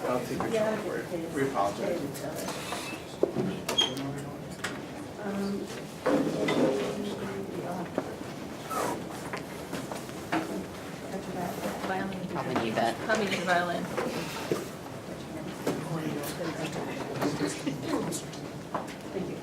I'll take your time for it. We apologize. Violin. Probably need that. Probably need a violin. Thank you.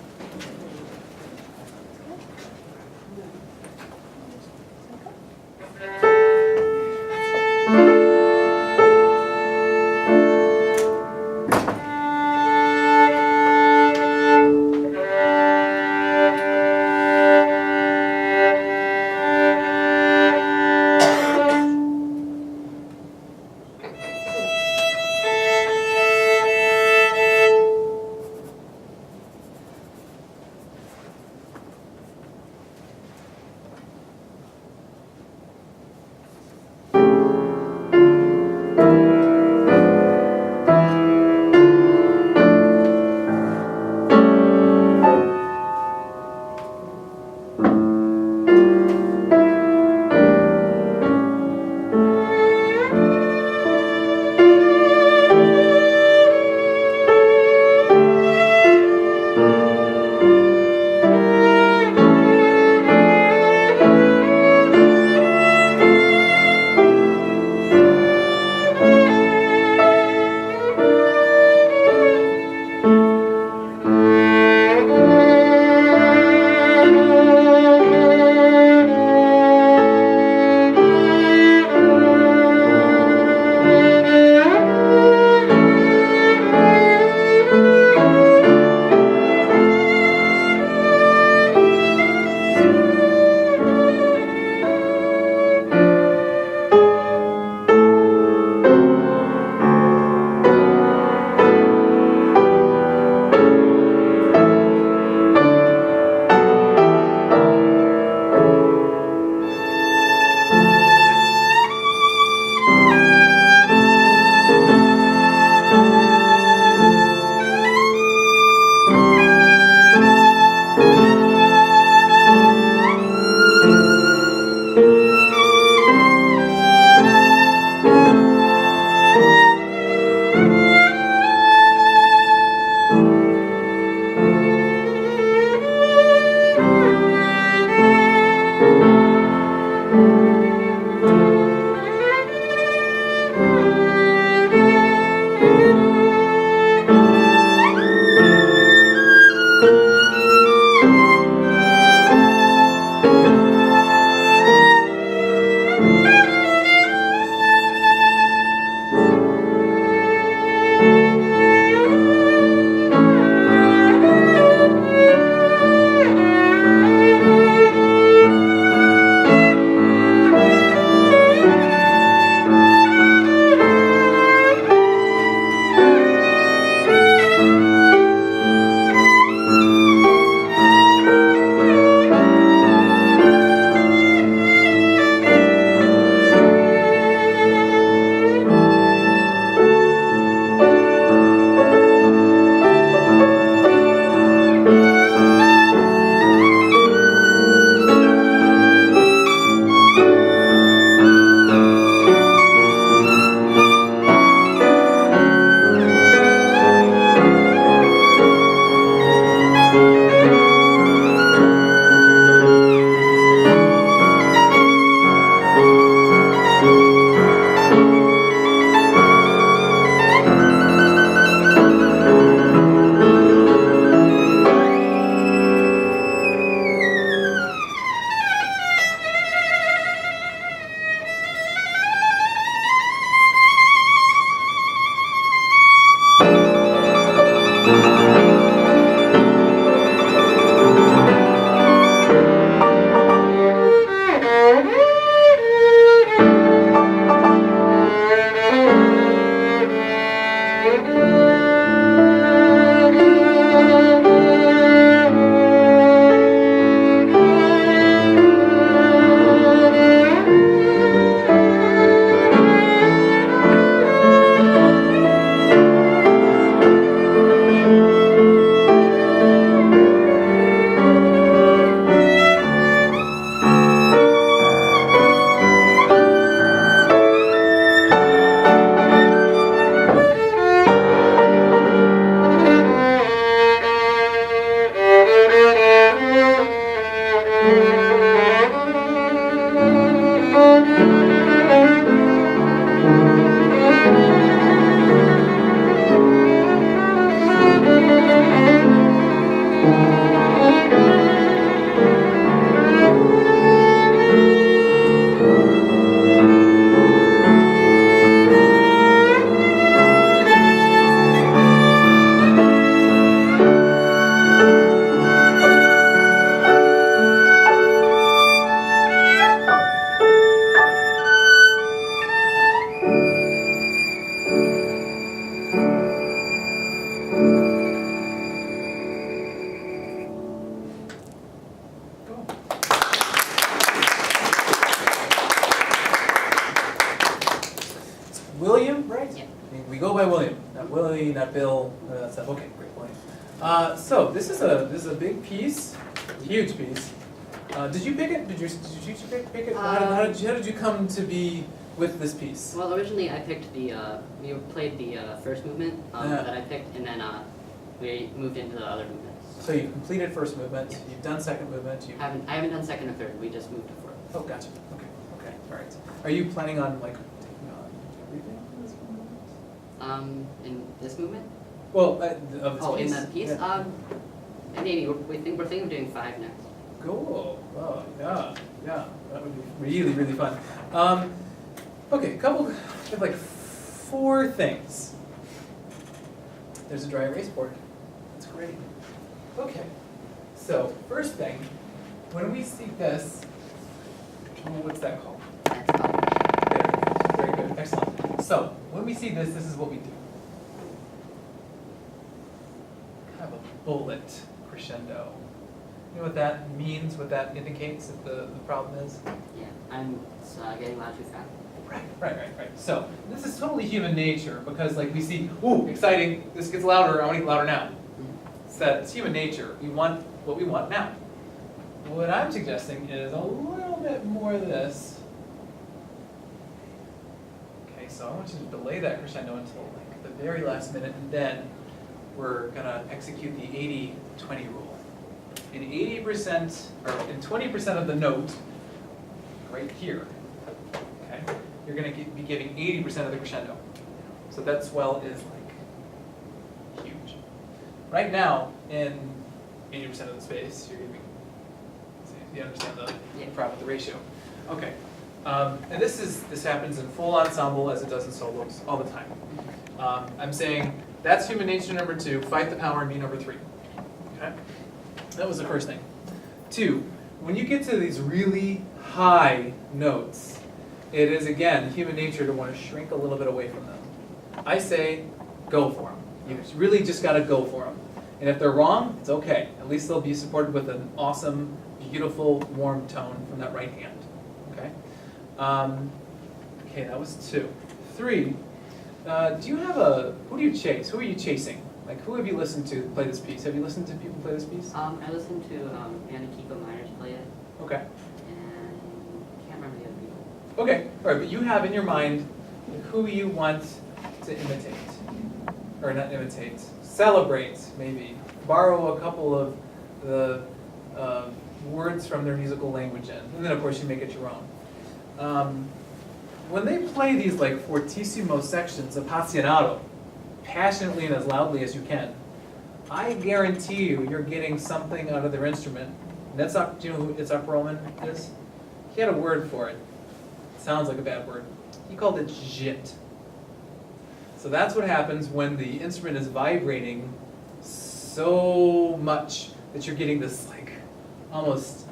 go by William, not Willie, not Bill, none of that stuff. Okay, great, William. So this is a big piece, huge piece. Did you pick it? Did you pick it? How did you come to be with this piece? Well, originally I picked we played the first movement that I picked, and then we moved into the other movements. So you've completed first movement, you've done second movement, I haven't done second or third. We just moved to fourth. Oh, gotcha. Okay, all right. Are you planning on like taking on everything in this movement? In this movement? Well, of this piece. In the piece? Yeah. Maybe we're thinking of doing 5 next. Cool. Oh, yeah. That would be really, really fun. Okay, we have like 4 things. There's a dry erase board. That's great. Okay, so first thing, when we see this, what's that called? That's all. Very good, excellent. So when we see this is what we do. Kind of a bullet crescendo. You know what that means, what that indicates that the problem is? Yeah, I'm getting loud too fast. Right. So this is totally human nature because like we see, ooh, exciting, this gets louder, I want to get louder now. It's human nature. We want what we want now. What I'm suggesting is a little bit more of this. Okay, so I want you to delay that crescendo until like the very last minute, and then we're gonna execute the 80-20 rule. In 80% or in 20% of the note, right here, okay, you're gonna be giving 80% of the crescendo. So that swell is like huge. Right now, in 80% of the space, you're giving, you understand the problem with the ratio. Okay, and this happens in full ensemble as it does in solos all the time. I'm saying that's human nature number 2, fight the power and be number 3. Okay, that was the first thing. 2, when you get to these really high notes, it is again human nature to want to shrink a little bit away from them. I say, go for them. You really just got to go for them. And if they're wrong, it's okay. At least they'll be supported with an awesome, beautiful, warm tone from that right hand. Okay? Okay, that was 2. 3, do you have who do you chase? Who are you chasing? Like, who have you listened to play this piece? Have you listened to people play this piece? I listened to Anna Myers play it. Okay. And can't remember the other people. Okay, all right, but you have in your mind who you want to imitate. Or not imitate, celebrate, maybe. Borrow a couple of the words from their musical language in. And then, of course, you make it your own. When they play these, like, fortissimo sections, appassionato, passionately and as loudly as you can, I guarantee you're getting something out of their instrument. That's up, do you know who Itzhak Perlman is? He had a word for it. Sounds like a bad word. He called it zhit. So that's what happens when the instrument is vibrating so much that you're getting this like, almost,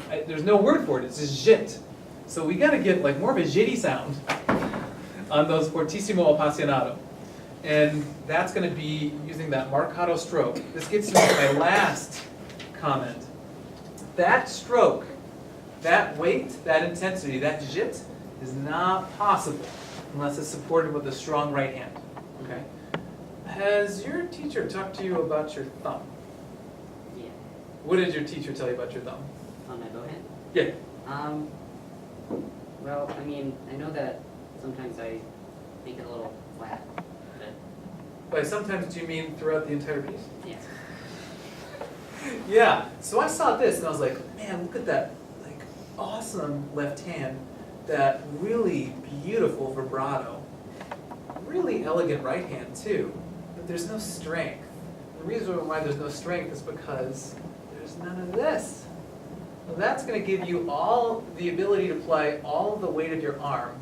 like, there's no word for it, it's just zhit. So we gotta get like more of a zhitty sound on those fortissimo appassionato. And that's gonna be using that marcato stroke. This gets me to my last comment. That stroke, that weight, that intensity, that zhit is not possible unless it's supported with a strong right hand. Okay? Has your teacher talked to you about your thumb? Yeah. What did your teacher tell you about your thumb? On my bow hand? Yeah. Well, I mean, I know that sometimes I make it a little flat, but By sometimes, do you mean throughout the entire piece? yeah. Yeah. So I saw this and I was like, man, look at that, like, awesome left hand, that really beautiful vibrato, really elegant right hand too, but there's no strength. The reason why there's no strength is because there's none of this. Well, that's going to give you all the ability to apply all of the weight of your arm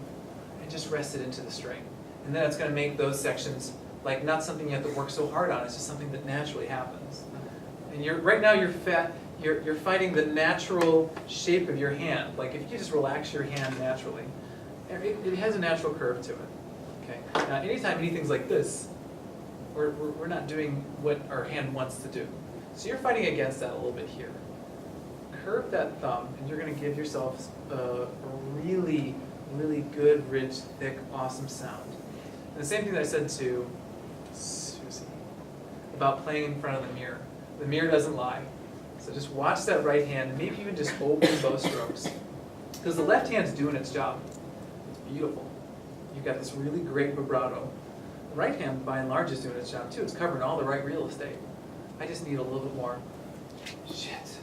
and just rest it into the string. And then it's going to make those sections like not something you have to work so hard on. It's just something that naturally happens. And right now you're fighting the natural shape of your hand. Like if you just relax your hand naturally, it has a natural curve to it. Okay. Now, anytime anything's like this, we're not doing what our hand wants to do. So you're fighting against that a little bit here. Curve that thumb, and you're going to give yourself a really, really good, rich, thick, awesome sound. And the same thing that I said to Susie about playing in front of the mirror. The mirror doesn't lie. So just watch that right hand, and maybe even just open both strokes. Because the left hand's doing its job. It's beautiful. You've got this really great vibrato. The right hand, by and large, is doing its job too. It's covering all the right real estate. I just need a little bit more shit.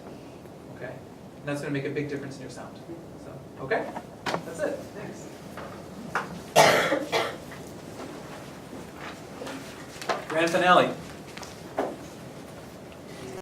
Okay? And that's going to make a big difference in your sound. So, okay? That's it. Thanks. Grand finale.